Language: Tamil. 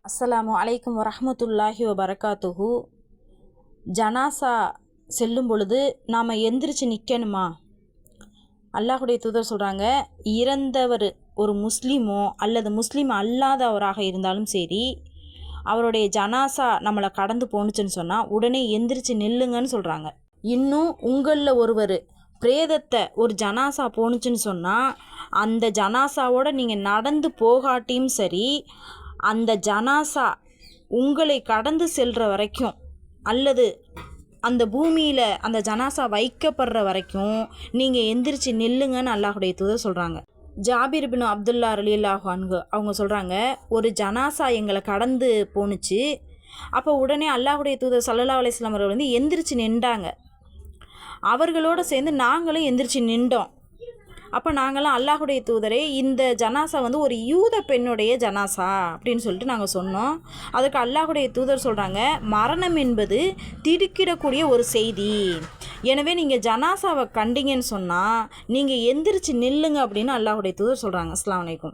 அஸ்ஸலாமு அலைக்கும் வரஹ்மத்துல்லாஹி வபரகாத்துஹு. ஜனாசா செல்லும் பொழுது நாம் எந்திரிச்சு நிற்கணுமா? அல்லாஹுடைய தூதர் சொல்கிறாங்க, இறந்தவர் ஒரு முஸ்லீமோ அல்லது முஸ்லீம் அல்லாதவராக இருந்தாலும் சரி, அவருடைய ஜனாசா நம்மளை கடந்து போணுச்சுன்னு சொன்னால் உடனே எந்திரிச்சு நில்லுங்கன்னு சொல்கிறாங்க. இன்னும் உங்களில் ஒருவர் பிரேதத்தை ஒரு ஜனாசா போணுச்சுன்னு சொன்னால் அந்த ஜனாசாவோடு நீங்கள் நடந்து போகாட்டியும் சரி, அந்த ஜனாசா உங்களை கடந்து செல்கிற வரைக்கும் அல்லது அந்த பூமியில் அந்த ஜனாசா வைக்கப்படுற வரைக்கும் நீங்கள் எந்திரிச்சு நில்லுங்கன்னு அல்லாஹுடைய தூதர் சொல்கிறாங்க. ஜாபிர் பின் அப்துல்லா ரலியல்லாஹு அன்ஹு அவங்க சொல்கிறாங்க, ஒரு ஜனாசா எங்களை கடந்து போணுச்சு. அப்போ உடனே அல்லாஹுடைய தூதர் ஸல்லல்லாஹு அலைஹி வஸல்லம் அவர்கள் வந்து எந்திரிச்சு நின்றாங்க. அவர்களோடு சேர்ந்து நாங்களும் எந்திரிச்சு நின்றோம். அப்போ நாங்களாம் அல்லாஹுடைய தூதரே, இந்த ஜனாசா வந்து ஒரு யூத பெண்ணுடைய ஜனாசா அப்படின்னு சொல்லிட்டு நாங்கள் சொன்னோம். அதுக்கு அல்லாஹுடைய தூதர் சொல்கிறாங்க, மரணம் என்பது திடுக்கிடக்கூடிய ஒரு செய்தி. எனவே நீங்கள் ஜனாசாவை கண்டீங்கன்னு சொன்னால் நீங்கள் எந்திரிச்சு நில்லுங்க அப்படின்னு அல்லாஹுடைய தூதர் சொல்கிறாங்க. அஸ்ஸலாமு அலைக்கும்.